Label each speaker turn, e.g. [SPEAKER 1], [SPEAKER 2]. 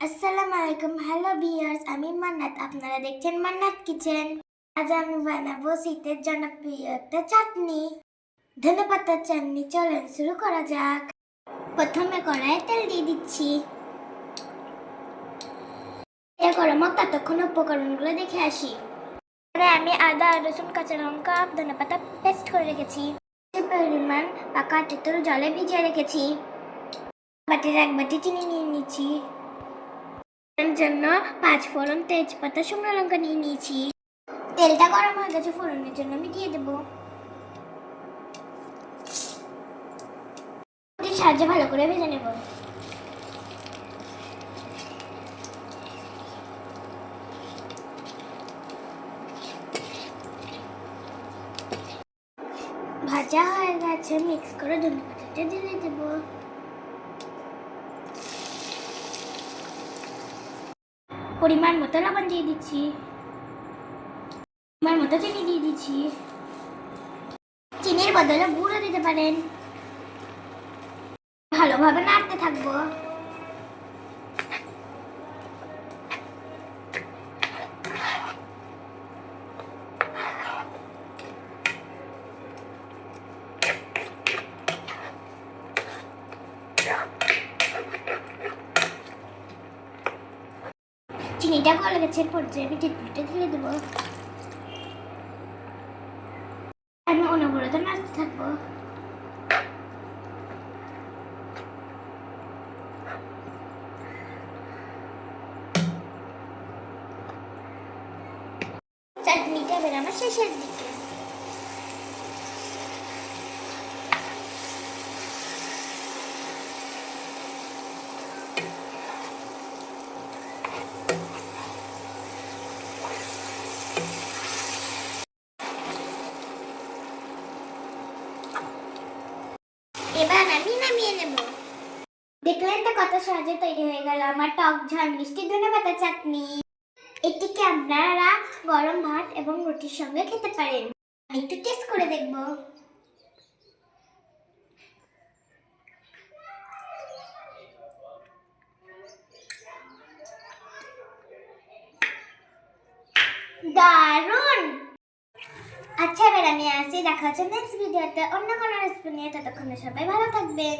[SPEAKER 1] আসসালামু আলাইকুম। Hello viewers, আমি মান্নাত। আপনারা দেখছেন মান্নাত কিচেন। আজ আমি বানাবো শীতের জনপ্রিয় একটা চাটনি, ধনেপাতার চাটনি। চলেন শুরু করা যাক। প্রথমে কড়াইয়ে তেল দিয়ে দিচ্ছি। তেল গরম হোক, ততক্ষণ উপকরণগুলো দেখে আসি। আমি আদা, রসুন, কাঁচা লঙ্কা, ধনেপাতা পেস্ট করে রেখেছি। পরিমাণ পাকা তেঁতুল জলে ভিজিয়ে রেখেছি। বাটির এক বাটি চিনি নিয়ে নিচ্ছি। জন্য 5 ফোড়ন, তেজপাতা, শুকনো লঙ্কা নিয়ে নিয়েছি। তেলটা গরম হয়ে গেছে, ফোড়নের জন্য আমি দিয়ে দেবো। সাহায্যে ভালো করে ভেজে নেব। ভাজা হয়ে গেছে, মিক্স করে ধনেপাতাটা দিয়ে দেবো। পরিমাণ মতো লবণ দিয়ে দিচ্ছি। পরিমাণ মতো চিনি দিয়ে দিচ্ছি। চিনির বদলে গুঁড়ো দিতে পারেন। ভালোভাবে নাড়তে থাকবো। চিনিটা গলে গেছে, পর্যায়ে আমি তেঁতুলটা দিয়ে দেবো। আমি অনবরত নাড়তে থাকবো। চাটনিটা এবার আমার শেষের দিকে। এবার আমি নামিয়ে নেব। দেখলেন তো কত সহজে তৈরি হয়ে গেল আমার টক ঝাল মিষ্টি ধনেপাতা চাটনি। এটিকে আপনারা গরম ভাত এবং রুটির সঙ্গে খেতে পারেন। আমি একটু টেস্ট করে দেখব। দারুণ! আচ্ছা, এবার আমি আসি। দেখা হচ্ছে নেক্সট ভিডিওতে অন্য কোনো রেসিপি নিয়ে। ততক্ষণে সবাই ভালো থাকবেন।